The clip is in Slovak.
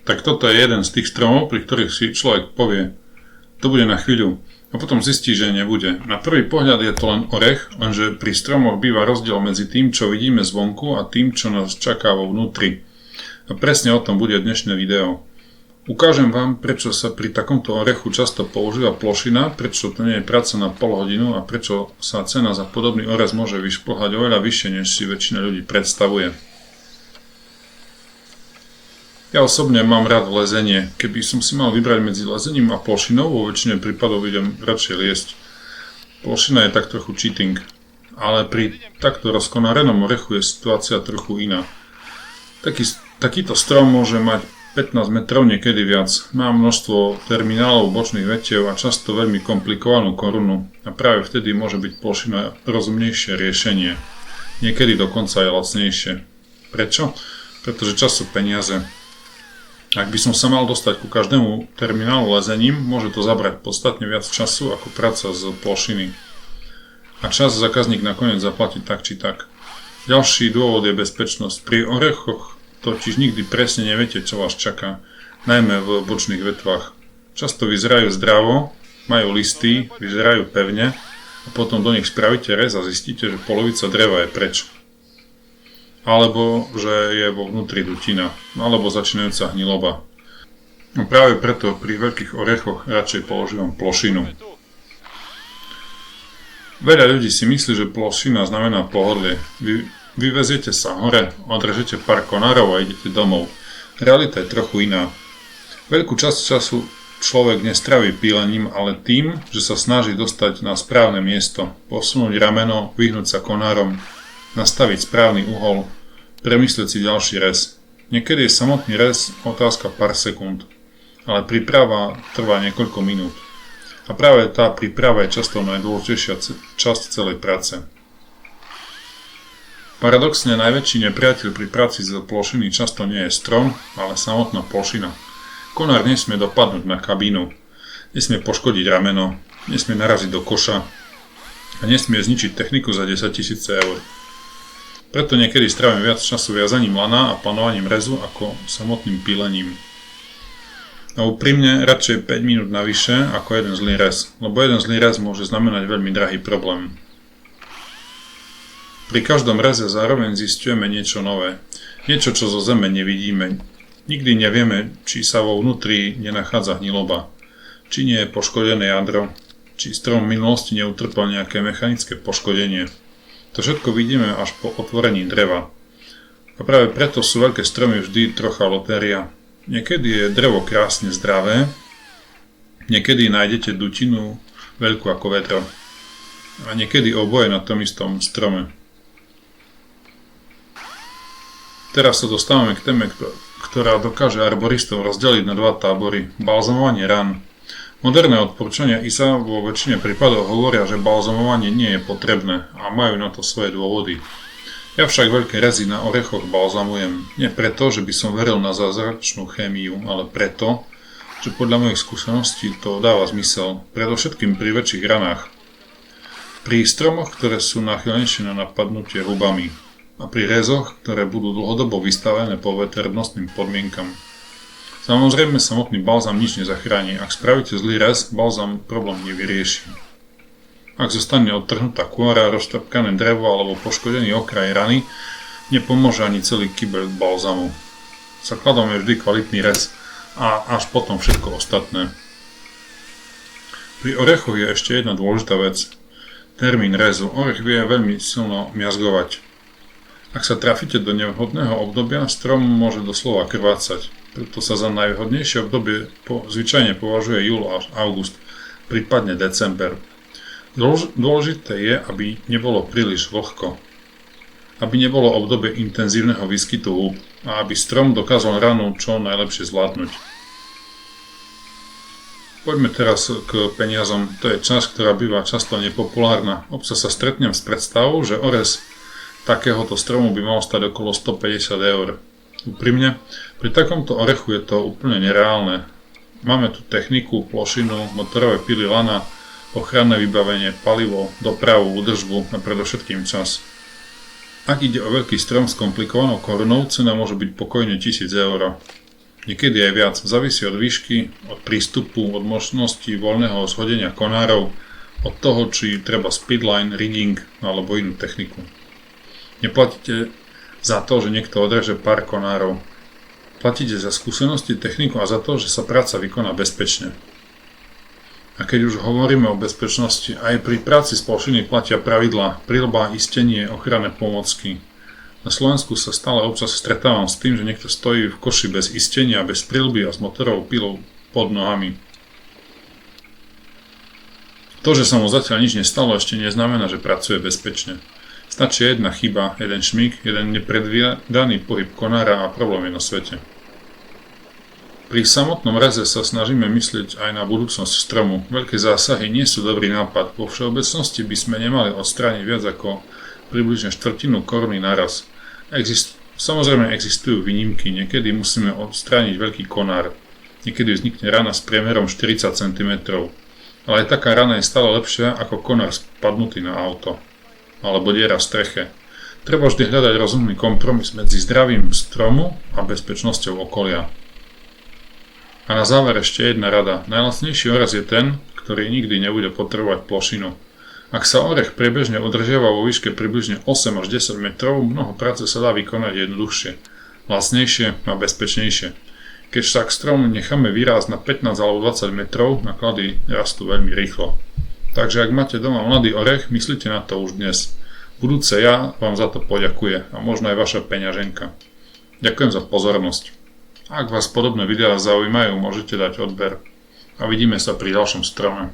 Tak toto je jeden z tých stromov, pri ktorých si človek povie, to bude na chvíľu. A potom zistí, že nebude. Na prvý pohľad je to len orech, lenže pri stromoch býva rozdiel medzi tým, čo vidíme zvonku a tým, čo nás čaká vo vnútri. A presne o tom bude dnešné video. Ukážem vám, prečo sa pri takomto orechu často používa plošina, prečo to nie je práca na pol hodinu a prečo sa cena za podobný orez môže vyšplhať oveľa vyššie, než si väčšina ľudí predstavuje. Ja osobne mám rád lezenie. Keby som si mal vybrať medzi lezením a plošinou, vo väčšine prípadov idem radšej liesť. Plošina je tak trochu cheating, ale pri takto rozkonárenom orechu je situácia trochu iná. Takýto strom môže mať 15 metrov, niekedy viac. Má množstvo terminálov, bočných vetiev a často veľmi komplikovanú korunu a práve vtedy môže byť plošina rozumnejšie riešenie. Niekedy dokonca aj lacnejšie. Prečo? Pretože čas sú peniaze. Ak by som sa mal dostať ku každému terminálu lezením, môže to zabrať podstatne viac času ako práca z plošiny. A čas zákazník nakoniec zaplatí tak či tak. Ďalší dôvod je bezpečnosť. Pri orechoch totiž nikdy presne neviete, čo vás čaká, najmä v bočných vetvách. Často vyzerajú zdravo, majú listy, vyzerajú pevne a potom do nich spravíte rez a zistíte, že polovica dreva je preč. Alebo že je vo vnútri dutina, alebo začínajúca hniloba. No práve preto pri veľkých orechoch radšej používam plošinu. Veľa ľudí si myslí, že plošina znamená pohodlie. Vyveziete sa hore, odrežete pár konárov a idete domov. Realita je trochu iná. Veľkú časť času človek nestraví pílením, ale tým, že sa snaží dostať na správne miesto, posunúť rameno, vyhnúť sa konárom, nastaviť správny uhol, premyslieť si ďalší rez. Niekedy je samotný rez otázka pár sekúnd, ale príprava trvá niekoľko minút. A práve tá príprava je často najdôležitejšia časť celej práce. Paradoxne najväčší nepriateľ pri práci z plošiny často nie je strom, ale samotná plošina. Konár nesmie dopadnúť na kabínu, nesmie poškodiť rameno, nesmie naraziť do koša a nesmie zničiť techniku za 10 000 eur. Preto niekedy strávim viac času viazaním lana a plánovaním rezu ako samotným pílením. A úprimne radšej 5 minút navyše ako jeden zlý rez, lebo jeden zlý rez môže znamenať veľmi drahý problém. Pri každom reze zároveň zisťujeme niečo nové, niečo, čo zo zeme nevidíme. Nikdy nevieme, či sa vo vnútri nenachádza hniloba, či nie je poškodené jadro, či strom v minulosti neutrpel nejaké mechanické poškodenie. To všetko vidíme až po otvorení dreva. A práve preto sú veľké stromy vždy trocha lotéria. Niekedy je drevo krásne zdravé, niekedy nájdete dutinu veľkú ako vetro. A niekedy oboje na tom istom strome. Teraz sa dostávame k téme, ktorá dokáže arboristov rozdeliť na dva tábory. Balzamovanie rán. Moderné odporúčania ISA vo väčšine prípadov hovoria, že balzamovanie nie je potrebné a majú na to svoje dôvody. Ja však veľké rezy na orechoch balzamujem. Nie preto, že by som veril na zázračnú chémiu, ale preto, že podľa mojich skúseností to dáva zmysel, predovšetkým pri väčších ranách. Pri stromoch, ktoré sú náchylnejšie na napadnutie hubami a pri rezoch, ktoré budú dlhodobo vystavené poveternostným podmienkam. Samozrejme, samotný balzam nič nezachráni. Ak spravíte zlý rez, balzam problém nevyrieši. Ak zostane odtrhnutá kôra, roztrpkané drevo alebo poškodený okraj rany, nepomôže ani celý kybeľ balzamu. Základom je vždy kvalitný rez a až potom všetko ostatné. Pri orechoch je ešte jedna dôležitá vec. Termín rezu. Orech vie veľmi silno miazgovať. Ak sa trafíte do nevhodného obdobia, strom môže doslova krvácať. Preto sa za najvhodnejšie obdobie zvyčajne považuje júl až august, prípadne december. Dôležité je, aby nebolo príliš vlhko, aby nebolo obdobie intenzívneho výskytu húb a aby strom dokázal ranu čo najlepšie zvládnuť. Poďme teraz k peniazom. To je časť, ktorá býva často nepopulárna. Občas sa stretnem s predstavou, že orez takéhoto stromu by mal stať okolo 150 eur. Úprimne, pri takomto orechu je to úplne nereálne. Máme tu techniku, plošinu, motorové pily lana, ochranné vybavenie, palivo, dopravu, údržbu a predovšetkým čas. Ak ide o veľký strom s komplikovanou korunou, cena môže byť pokojne 1000 eur. Niekedy aj viac, závisí od výšky, od prístupu, od možnosti voľného zhodenia konárov, od toho, či treba speedline, rigging alebo inú techniku. Neplatíte za to, že niekto odreže pár konárov. Platíte za skúsenosti, techniku a za to, že sa práca vykoná bezpečne. A keď už hovoríme o bezpečnosti, aj pri práci s plošiny platia pravidlá, prilba, istenie, ochranné pomôcky. Na Slovensku sa stále občas stretávam s tým, že niekto stojí v koši bez istenia, bez prilby a s motorovou pilou pod nohami. To, že sa mu zatiaľ nič nestalo, ešte neznamená, že pracuje bezpečne. Stačí jedna chyba, jeden šmík, jeden nepredvídaný pohyb konára a problém je na svete. Pri samotnom reze sa snažíme myslieť aj na budúcnosť stromu. Veľké zásahy nie sú dobrý nápad. Vo všeobecnosti by sme nemali odstrániť viac ako približne štvrtinu koruny naraz. Samozrejme existujú výnimky, niekedy musíme odstrániť veľký konár. Niekedy vznikne rana s priemerom 40 cm. Ale aj taká rana je stále lepšia ako konár spadnutý na auto. Alebo diera v streche. Treba vždy hľadať rozumný kompromis medzi zdravím stromu a bezpečnosťou okolia. A na záver ešte jedna rada. Najlacnejší orez je ten, ktorý nikdy nebude potrebovať plošinu. Ak sa orech priebežne udržiava vo výške približne 8 až 10 metrov, mnoho práce sa dá vykonať jednoduchšie, lacnejšie a bezpečnejšie. Keď však strom necháme vyrásť na 15 alebo 20 metrov, náklady rastú veľmi rýchlo. Takže ak máte doma mladý orech, myslite na to už dnes. Budúce ja vám za to poďakuje a možno aj vaša peňaženka. Ďakujem za pozornosť. Ak vás podobné videá zaujímajú, môžete dať odber a vidíme sa pri ďalšom strome.